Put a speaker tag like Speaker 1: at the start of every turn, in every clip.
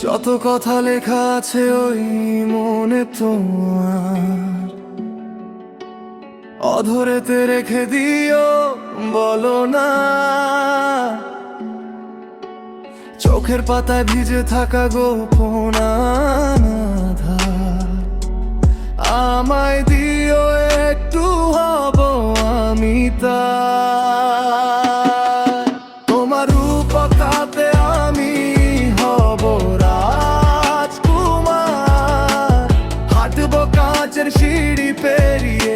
Speaker 1: যত কথা লেখা আছে ওই মনে তোমার, অধরেতে রেখে দিও বলো না। চোখের পাতায় ভিজে থাকা গোপন আধার, আমায় দিও একটু, হব আমি তার। তোমার রূপকথাতে আমি হব রাজকুমার, হাঁটবো কাঁচের সিঁড়ি পেরিয়ে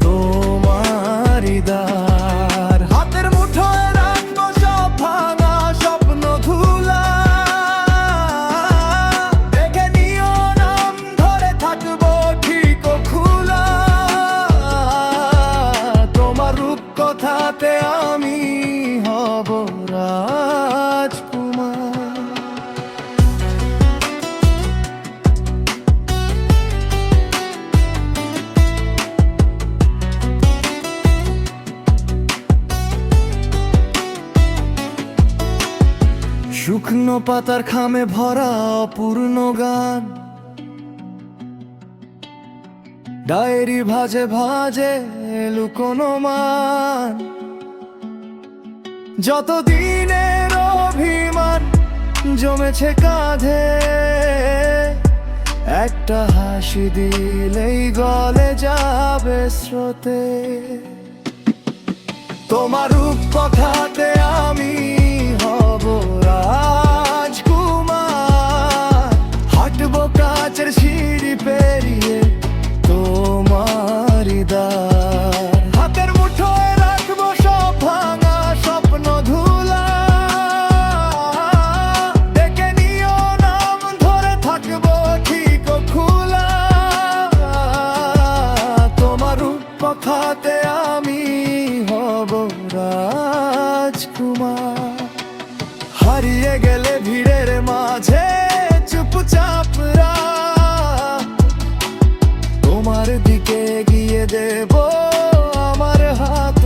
Speaker 1: তোমারই দ্বার। হাতের মুঠোয় রাখবো সব ভাঙা স্বপ্ন ধুলা, দেখে নিও নাম ধরে থাকবো ঠিক খোলা। তোমার রূপকথাতে আমি হব রাজকুমার। শুকনো পাতার খামে ভরা অপূর্ণ গান, ডায়েরি ভাজে ভাজে লুকোনো মান। যত দিনের অভিমান জমেছে কাঁধে, একটা হাসি দিলেই গলে যাবে স্রোতে। তোমার রূপকথাতে আমি হব রাজকুমার, হাঁটবো কাঁচের সিঁড়ি পেরিয়ে তোমারই দ্বার। হাতের মুঠোয় রাখবো সব ভাঙা স্বপ্ন ধুলা, দেখে নিও নাম ধরে থাকবো ঠিক খোলা। তোমার রূপকথাতে আমি হব রাজকুমার, হারিয়ে গেলে ভিড়ের মাঝে চুপচাপ তোমার দিকে এগিয়ে দেব আমার হাত।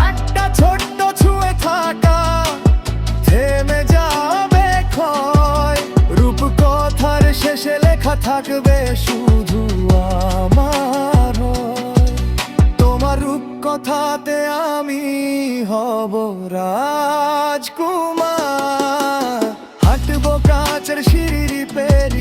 Speaker 1: একটা ছোট্ট ছুঁয়ে থাকা থেমে যাবে ক্ষয়, রূপকথার শেষে লেখা থাকবে শুধু আমার হয়। তোমার রূপকথাতে আমি হব রাজকুমার, হাঁটবো কাঁচের সিঁড়ি পেরিয়ে